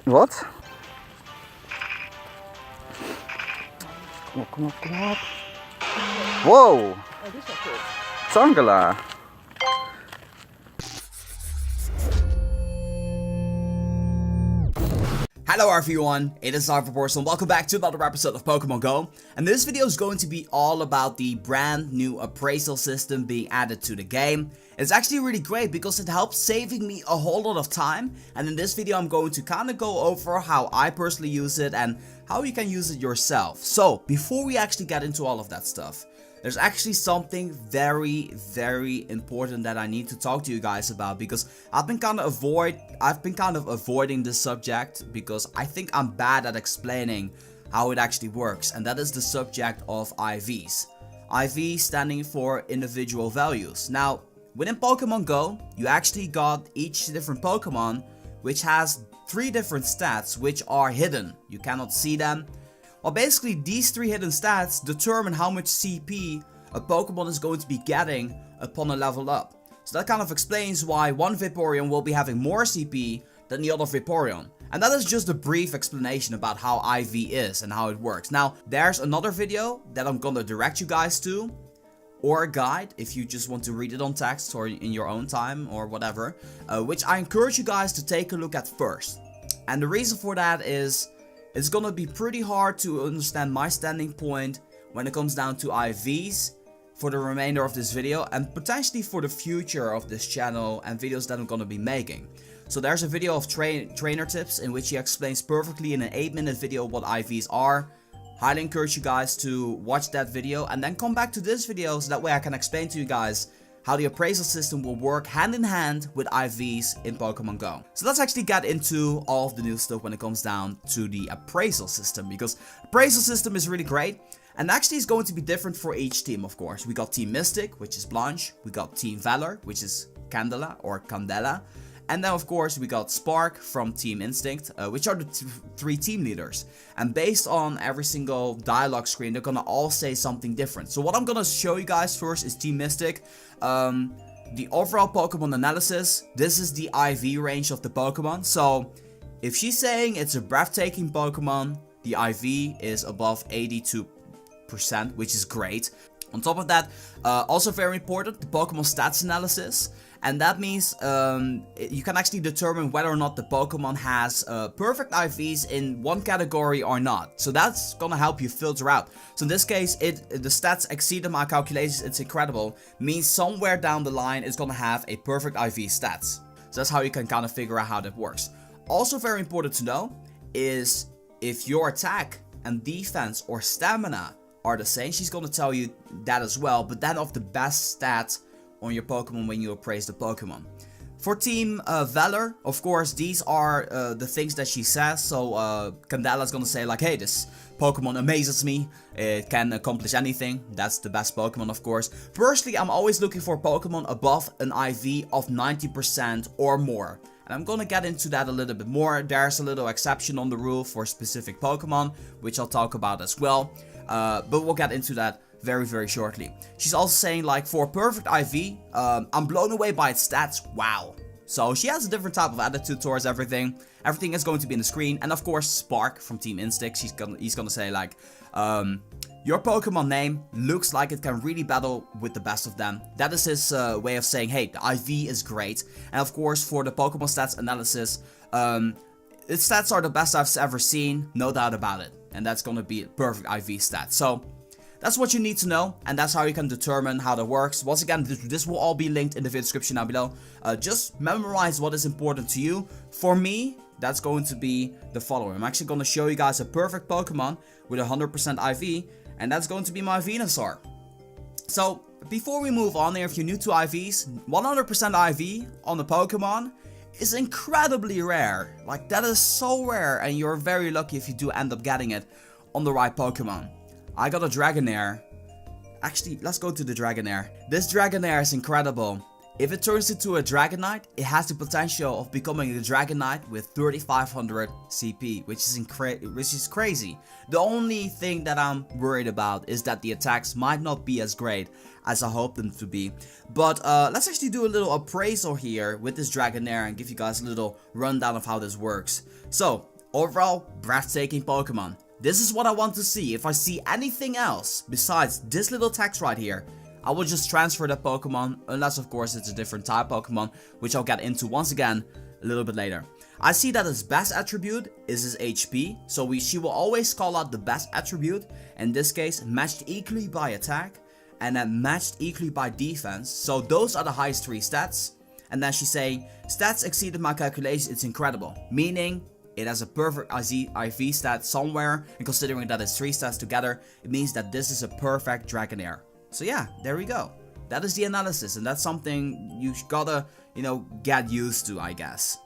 What? Kom op, kom op, kom op. Wow! Oh, die is wel cool. Tangela. Hello everyone, it is Appraisal and welcome back to another episode of Pokemon Go. And this video is going to be all about the brand new appraisal system being added to the game. It's actually really great because it helps saving me a whole lot of time. And in this video I'm going to kind of go over how I personally use it and how you can use it yourself. So before we actually get into all of that stuff, there's actually something very important that I need to talk to you guys about, because I've been kind of avoiding this subject because I think I'm bad at explaining how it actually works, and that is the subject of IVs. IV standing for individual values. Now, within Pokemon Go, you actually got each different Pokemon which has 3 different stats which are hidden. You cannot see them. Well, basically these 3 hidden stats determine how much CP a Pokemon is going to be getting upon a level up. So that kind of explains why one Vaporeon will be having more CP than the other Vaporeon. And that is just a brief explanation about how IV is and how it works. Now, there's another video that I'm gonna direct you guys to, or a guide if you just want to read it on text or in your own time or whatever, which I encourage you guys to take a look at first. And the reason for that is it's gonna be pretty hard to understand my standing point when it comes down to IVs for the remainder of this video and potentially for the future of this channel and videos that I'm gonna be making. So there's a video of trainer tips in which he explains perfectly in an 8-minute video what IVs are. Highly encourage you guys to watch that video and then come back to this video so that way I can explain to you guys how the appraisal system will work hand in hand with IVs in Pokemon Go. So let's actually get into all of the new stuff when it comes down to the appraisal system, because appraisal system is really great and actually is going to be different for each team, of course. We got Team Mystic, which is Blanche, we got Team Valor, which is Candela or Candela, and then of course we got Spark from Team Instinct, which are the 3 team leaders. And based on every single dialogue screen, they're gonna all say something different. So what I'm gonna show you guys first is Team Mystic. The overall Pokemon analysis, this is the IV range of the Pokemon. So if she's saying it's a breathtaking Pokemon, the IV is above 82%, which is great. On top of that, also very important, the Pokemon stats analysis. And that means you can actually determine whether or not the Pokemon has perfect IVs in one category or not. So that's gonna help you filter out. So in this case, the stats exceeded my calculations, it's incredible. Means somewhere down the line it's gonna have a perfect IV stats. So that's how you can kind of figure out how that works. Also very important to know is if your attack and defense or stamina are the same, she's gonna tell you that as well, but then of the best stats on your Pokemon when you appraise the Pokemon. For Team Valor, of course, these are the things that she says. So Candela's gonna say like, hey, this Pokemon amazes me, it can accomplish anything. That's the best Pokemon, of course. Personally, I'm always looking for Pokemon above an IV of 90% or more. And I'm gonna get into that a little bit more. There's a little exception on the rule for specific Pokemon, which I'll talk about as well. But we'll get into that very shortly. She's also saying like, for perfect IV, I'm blown away by its stats, wow. So she has a different type of attitude towards everything. Everything is going to be in the screen. And of course Spark from Team Instinct, he's gonna say like, your Pokemon name looks like it can really battle with the best of them. That is his way of saying, hey, the IV is great. And of course for the Pokemon stats analysis, its stats are the best I've ever seen, no doubt about it. And that's gonna be a perfect IV stat. So that's what you need to know, and that's how you can determine how that works. Once again, this will all be linked in the video description down below. Just memorize what is important to you. For me, that's going to be the following. I'm actually going to show you guys a perfect Pokemon with 100% IV, and that's going to be my Venusaur. So, before we move on here, if you're new to IVs, 100% IV on the Pokemon is incredibly rare. Like, that is so rare, and you're very lucky if you do end up getting it on the right Pokemon. I got a Dragonair. Actually, let's go to the Dragonair. This Dragonair is incredible. If it turns into a Dragonite, it has the potential of becoming a Dragonite with 3500 CP, which is crazy. The only thing that I'm worried about is that the attacks might not be as great as I hope them to be. But let's actually do a little appraisal here with this Dragonair and give you guys a little rundown of how this works. So, Overall, breathtaking Pokemon. This is what I want to see. If I see anything else besides this little text right here, I will just transfer that Pokemon, unless of course it's a different type Pokemon, which I'll get into once again a little bit later. I see that his best attribute is his HP, so she will always call out the best attribute, in this case matched equally by attack, and then matched equally by defense, so those are the highest 3 stats. And then she's saying, stats exceeded my calculations, it's incredible, meaning it has a perfect IV stat somewhere, and considering that it's 3 stats together, it means that this is a perfect Dragonair. So yeah, there we go. That is the analysis, and that's something you gotta, get used to, I guess.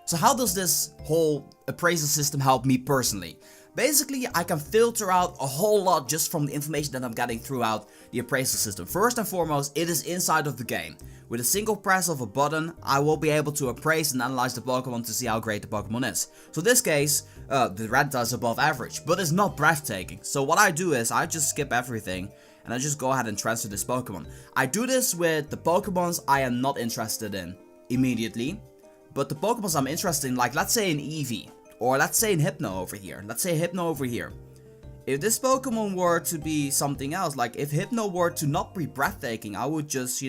So how does this whole appraisal system help me personally? Basically, I can filter out a whole lot just from the information that I'm getting throughout the appraisal system. First and foremost, it is inside of the game. With a single press of a button, I will be able to appraise and analyze the Pokemon to see how great the Pokemon is. So in this case, the Rattata is above average, but it's not breathtaking. So what I do is I just skip everything and I just go ahead and transfer this Pokemon. I do this with the Pokemons I am not interested in immediately, but the Pokemons I'm interested in, like let's say an Eevee, or let's say an Hypno over here. Let's say Hypno over here. If this Pokemon were to be something else, like if Hypno were to not be breathtaking, I would just,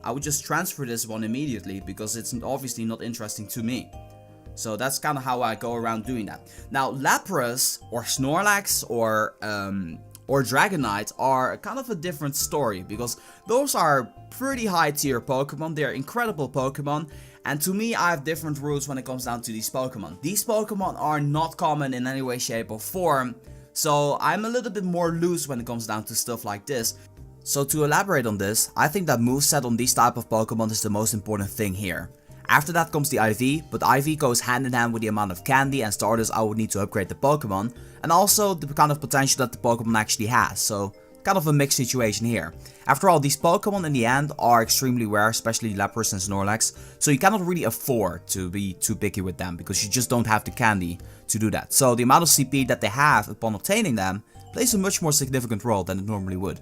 I would just transfer this one immediately because it's obviously not interesting to me. So that's kind of how I go around doing that. Now Lapras or Snorlax or Dragonite are kind of a different story because those are pretty high tier Pokemon. They're incredible Pokemon. And to me, I have different rules when it comes down to these Pokemon. These Pokemon are not common in any way, shape or form. So I'm a little bit more loose when it comes down to stuff like this. So to elaborate on this, I think that moveset on these type of Pokemon is the most important thing here. After that comes the IV, but IV goes hand in hand with the amount of candy and starters I would need to upgrade the Pokemon, and also the kind of potential that the Pokemon actually has, so kind of a mixed situation here. After all, these Pokemon in the end are extremely rare, especially Lapras and Snorlax, so you cannot really afford to be too picky with them, because you just don't have the candy to do that. So the amount of CP that they have upon obtaining them plays a much more significant role than it normally would.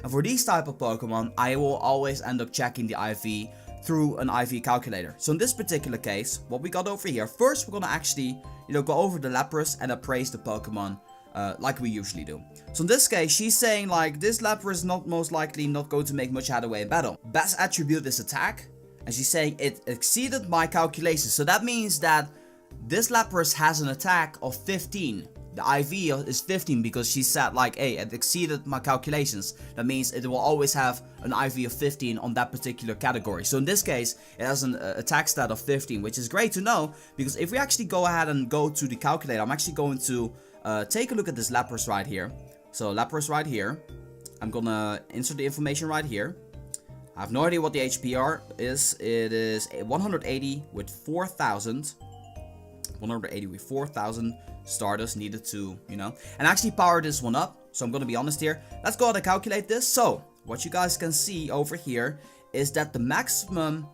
And for these type of Pokemon, I will always end up checking the IV through an IV calculator. So in this particular case, what we got over here, first we're gonna actually, go over the Lapras and appraise the Pokemon like we usually do. So in this case, she's saying like, this Lapras is not most likely not going to make much headway in battle. Best attribute is attack, and she's saying it exceeded my calculations. So that means that this Lapras has an attack of 15. The IV is 15 because she said like, hey, it exceeded my calculations. That means it will always have an IV of 15 on that particular category. So in this case, it has an attack stat of 15, which is great to know, because if we actually go ahead and go to the calculator, I'm actually going to take a look at this Lapras right here. So Lapras right here, I'm gonna insert the information right here. I have no idea what the HPR is. It is 180 with 4,000. 180 with 4,000 starters needed to, and actually power this one up. So I'm going to be honest here. Let's go ahead and calculate this. So what you guys can see over here is that the maximum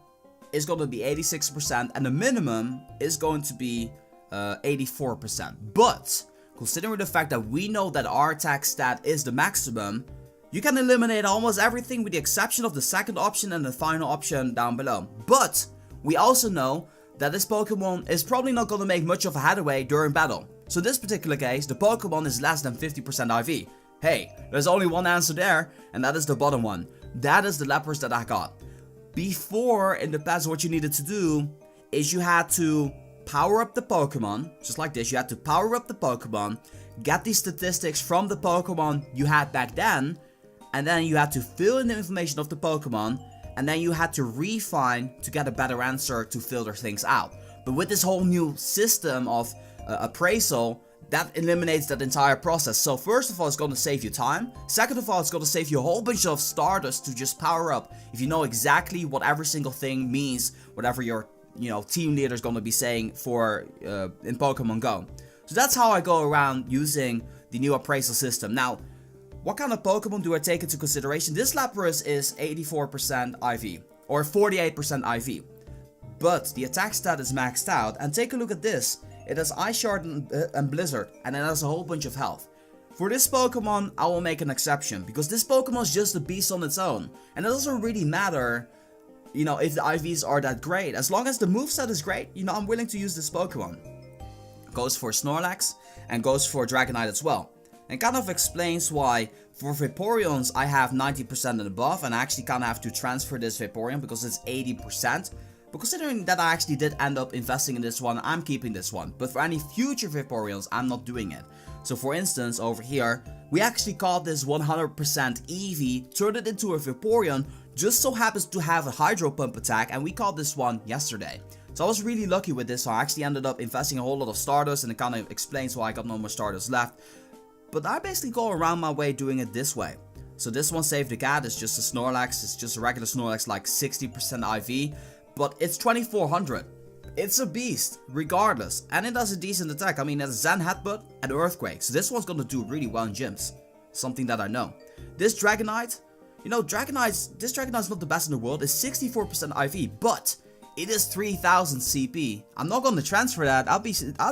is going to be 86% and the minimum is going to be 84%. But considering the fact that we know that our attack stat is the maximum, you can eliminate almost everything with the exception of the second option and the final option down below. But we also know that this Pokemon is probably not going to make much of a headway during battle. So in this particular case, the Pokemon is less than 50% IV. Hey, there's only one answer there, and that is the bottom one. That is the Lapras that I got. Before, in the past, what you needed to do is you had to power up the Pokemon, just like this. You had to power up the Pokemon, get these statistics from the Pokemon you had back then, and then you had to fill in the information of the Pokemon, and then you had to refine to get a better answer to filter things out. But with this whole new system of appraisal, that eliminates that entire process. So first of all, it's going to save you time. Second of all, it's going to save you a whole bunch of starters to just power up if you know exactly what every single thing means, whatever your team leader is going to be saying for in Pokemon Go. So that's how I go around using the new appraisal system. Now, what kind of Pokemon do I take into consideration? This Lapras is 84% IV, or 48% IV. But the attack stat is maxed out, and take a look at this. It has Ice Shard and Blizzard, and it has a whole bunch of health. For this Pokemon, I will make an exception, because this Pokemon is just a beast on its own. And it doesn't really matter, if the IVs are that great. As long as the moveset is great, I'm willing to use this Pokemon. goes for Snorlax, and goes for Dragonite as well. And kind of explains why for Vaporeons I have 90% and above, and I actually kind of have to transfer this Vaporeon because it's 80%. But considering that I actually did end up investing in this one, I'm keeping this one. But for any future Vaporeons, I'm not doing it. So for instance, over here, we actually caught this 100% Eevee, turned it into a Vaporeon, just so happens to have a Hydro Pump attack, and we caught this one yesterday. So I was really lucky with this, so I actually ended up investing a whole lot of starters, and it kind of explains why I got no more starters left. But I basically go around my way doing it this way. So this one, Save the Cat, is just a Snorlax, it's just a regular Snorlax, like 60% IV, but it's 2400. It's a beast, regardless, and it does a decent attack. I mean, it has Zen Headbutt and Earthquake, so this one's gonna do really well in gyms. Something that I know. This Dragonite, you know, this Dragonite's not the best in the world. It's 64% IV, but it is 3000 CP. I'm not gonna transfer that. I'll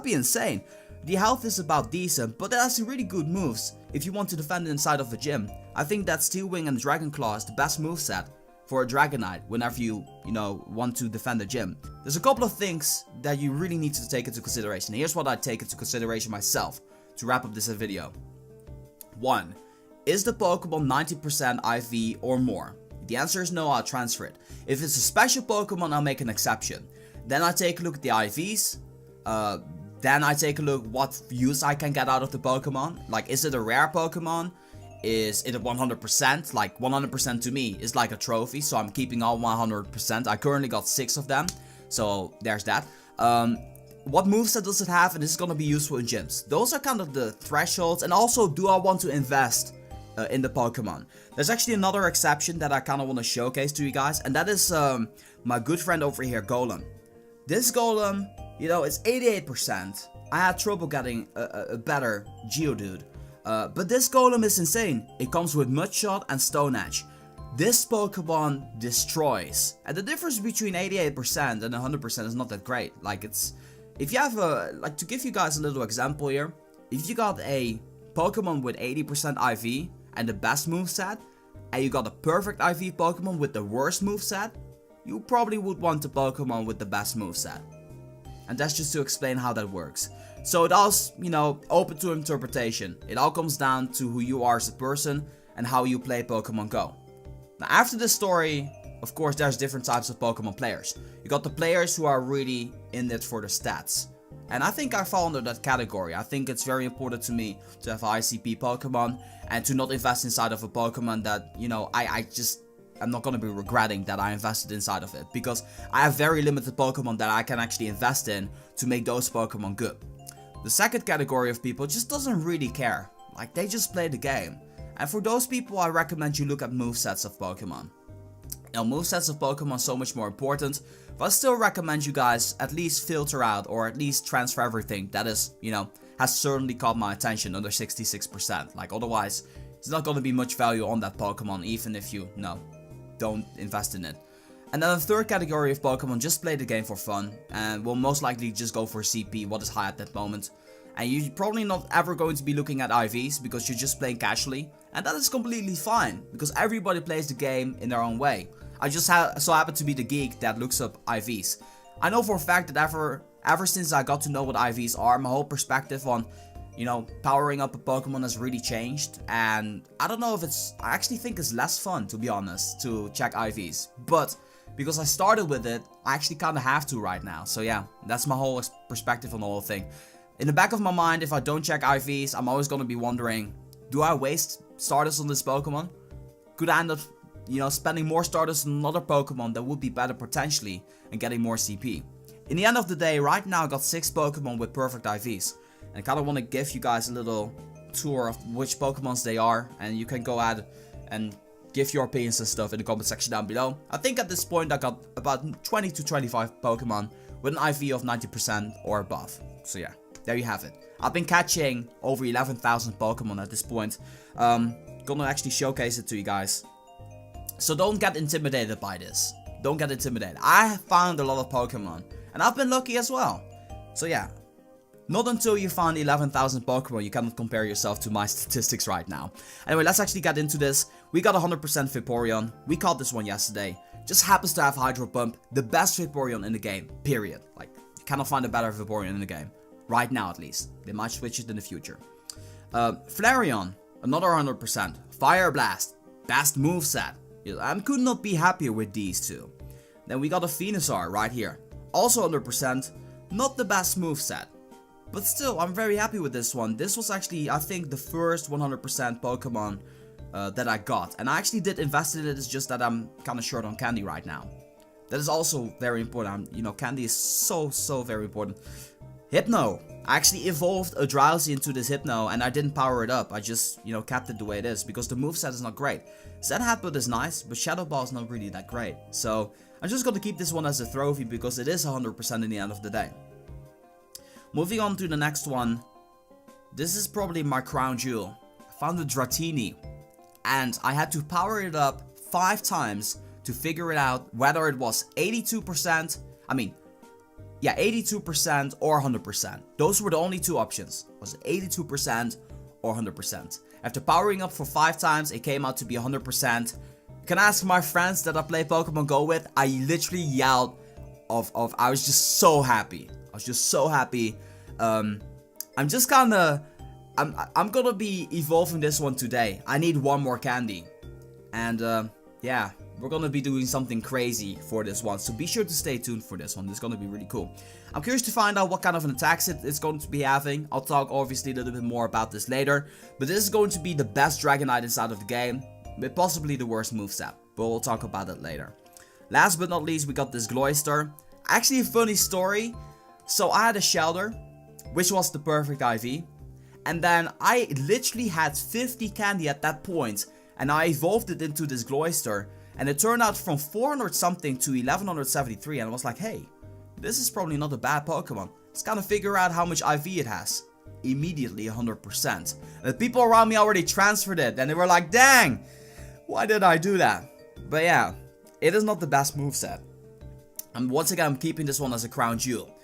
be insane. The health is about decent, but it has some really good moves if you want to defend inside of a gym. I think that Steel Wing and Dragon Claw is the best moveset for a Dragonite whenever you want to defend a gym. There's a couple of things that you really need to take into consideration. Here's what I take into consideration myself to wrap up this video. 1. Is the Pokemon 90% IV or more? The answer is no, I'll transfer it. If it's a special Pokemon, I'll make an exception. Then I take a look at the IVs. Then I take a look what use I can get out of the Pokemon. Like, is it a rare Pokemon? Is it a 100%? Like, 100% to me is like a trophy, so I'm keeping all 100%. I currently got 6 of them, so there's that. What moveset does it have, and this is gonna be useful in gyms? Those are kind of the thresholds, and also, do I want to invest in the Pokemon? There's actually another exception that I kind of want to showcase to you guys, and that is my good friend over here, Golem. This Golem, you know, it's 88%. I had trouble getting a better Geodude. But this Golem is insane. It comes with Mudshot and Stone Edge. This Pokemon destroys. And the difference between 88% and 100% is not that great. Like, it's... If you have a... Like, to give you guys a little example here. If you got a Pokemon with 80% IV and the best moveset, and you got a perfect IV Pokemon with the worst moveset, you probably would want the Pokemon with the best moveset. And that's just to explain how that works. So it all's, you know, open to interpretation. It all comes down to who you are as a person and how you play Pokemon Go. Now, after this story, of course, there's different types of Pokemon players. You got the players who are really in it for the stats. And I think I fall under that category. I think it's very important to me to have ICP Pokemon and to not invest inside of a Pokemon that, you know, I'm not going to be regretting that I invested inside of it, because I have very limited Pokemon that I can actually invest in to make those Pokemon good. The second category of people just doesn't really care. Like, they just play the game. And for those people, I recommend you look at movesets of Pokemon. Now, movesets of Pokemon are so much more important, but I still recommend you guys at least filter out or at least transfer everything that is, you know, has certainly caught my attention under 66%. Like, otherwise, there's not going to be much value on that Pokemon, even if you, don't invest in it. And then the third category of Pokemon just play the game for fun and will most likely just go for CP, what is high at that moment. And you're probably not ever going to be looking at IVs because you're just playing casually. And that is completely fine, because everybody plays the game in their own way. I just so happen to be the geek that looks up IVs. I know for a fact that ever since I got to know what IVs are, my whole perspective on, you know, powering up a Pokemon has really changed. And I don't know if I actually think it's less fun, to be honest, to check IVs. But because I started with it, I actually kind of have to right now. So yeah, that's my whole perspective on the whole thing. In the back of my mind, if I don't check IVs, I'm always going to be wondering, do I waste starters on this Pokemon? Could I end up, you know, spending more starters on another Pokemon that would be better potentially and getting more CP? In the end of the day, right now I got 6 Pokemon with perfect IVs. And I kind of want to give you guys a little tour of which Pokemons they are. And you can go ahead and give your opinions and stuff in the comment section down below. I think at this point I got about 20 to 25 Pokemon with an IV of 90% or above. So yeah, there you have it. I've been catching over 11,000 Pokemon at this point. Gonna actually showcase it to you guys. So don't get intimidated by this. Don't get intimidated. I have found a lot of Pokemon. And I've been lucky as well. So yeah. Not until you found 11,000 Pokemon, you cannot compare yourself to my statistics right now. Anyway, let's actually get into this. We got 100% Vaporeon. We caught this one yesterday. Just happens to have Hydro Pump. The best Vaporeon in the game. Period. Like, you cannot find a better Vaporeon in the game. Right now at least. They might switch it in the future. Flareon, another 100%. Fire Blast, best moveset. I could not be happier with these two. Then we got a Venusaur right here. Also 100%, not the best moveset. But still, I'm very happy with this one. This was actually, I think, the first 100% Pokemon that I got. And I actually did invest in it, it's just that I'm kind of short on candy right now. That is also very important. You know, candy is so very important. Hypno. I actually evolved a Drowsy into this Hypno and I didn't power it up. I just, you know, kept it the way it is because the moveset is not great. Z-Hatbut is nice, but Shadow Ball is not really that great. So, I'm just gonna keep this one as a trophy because it is 100% in the end of the day. Moving on to the next one. This is probably my crown jewel. I found a Dratini. And I had to power it up 5 times to figure it out whether it was 82%, 82% or 100%. Those were the only 2 options. Was it 82% or 100%? After powering up for 5 times, it came out to be 100%. You can ask my friends that I play Pokemon Go with. I literally yelled I was just so happy. I was just so happy. I'm gonna be evolving this one today. I need 1 more candy. And yeah, we're gonna be doing something crazy for this one. So be sure to stay tuned for this one. This is gonna be really cool. I'm curious to find out what kind of an attack set it's going to be having. I'll talk obviously a little bit more about this later. But this is going to be the best Dragonite inside of the game. But possibly the worst moveset. But we'll talk about that later. Last but not least, we got this Gloister. Actually a funny story. So I had a Shelter, which was the perfect IV. And then I literally had 50 candy at that point. And I evolved it into this Gloister. And it turned out from 400 something to 1173. And I was like, hey, this is probably not a bad Pokemon. Let's kind of figure out how much IV it has. Immediately 100%. The people around me already transferred it. And they were like, dang, why did I do that? But yeah, it is not the best moveset. And once again, I'm keeping this one as a crown jewel.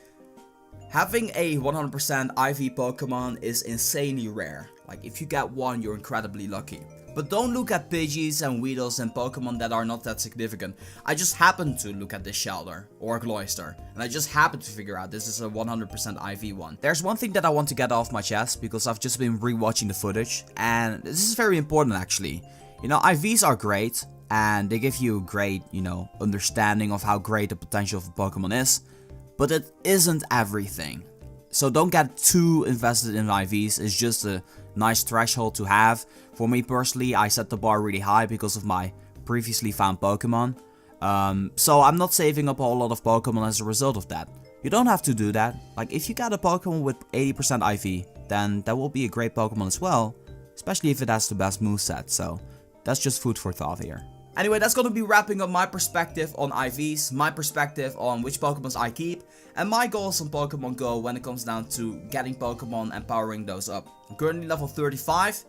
Having a 100% IV Pokemon is insanely rare. Like, if you get one, you're incredibly lucky. But don't look at Pidgeys and Weedles and Pokemon that are not that significant. I just happened to look at this Shelter or Gloister. And I just happened to figure out this is a 100% IV one. There's one thing that I want to get off my chest because I've just been rewatching the footage. And this is very important actually. You know, IVs are great. And they give you a great, you know, understanding of how great the potential of a Pokemon is. But it isn't everything. So don't get too invested in IVs. It's just a nice threshold to have. For me personally, I set the bar really high because of my previously found Pokemon. So I'm not saving up a whole lot of Pokemon as a result of that. You don't have to do that. Like, if you got a Pokemon with 80% IV, then that will be a great Pokemon as well. Especially if it has the best moveset. So that's just food for thought here. Anyway, that's going to be wrapping up my perspective on IVs, my perspective on which Pokemons I keep, and my goals on Pokemon Go when it comes down to getting Pokemon and powering those up. I'm currently level 35,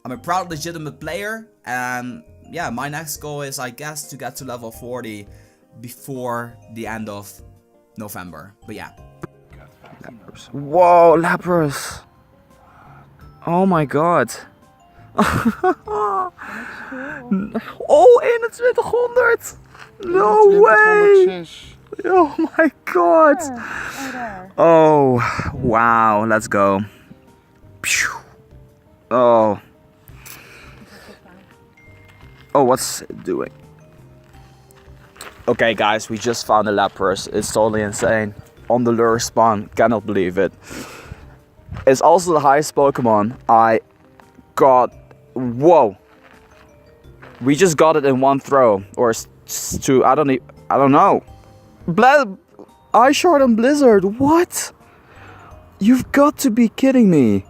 I'm a proud legitimate player, and yeah, my next goal is, I guess, to get to level 40 before the end of November, but yeah. Lapras. Whoa, Lapras! Oh my god. Oh, 2100! No way! Oh my god! Oh, wow, let's go. Oh. Oh, what's it doing? Okay guys, we just found a Lapras. It's totally insane. On the lure spawn, cannot believe it. It's also the highest Pokemon I got. Whoa. We just got it in one throw, or two. I don't know. Ice Shard and Blizzard. What? You've got to be kidding me.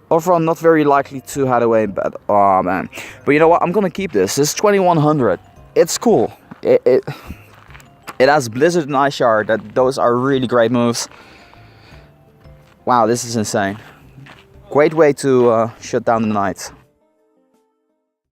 Overall, not very likely to head away, but oh man. But you know what? I'm gonna keep this. This is 2100. It's cool. It has Blizzard and Ice Shard. Those are really great moves. Wow, this is insane. Great way to shut down the night.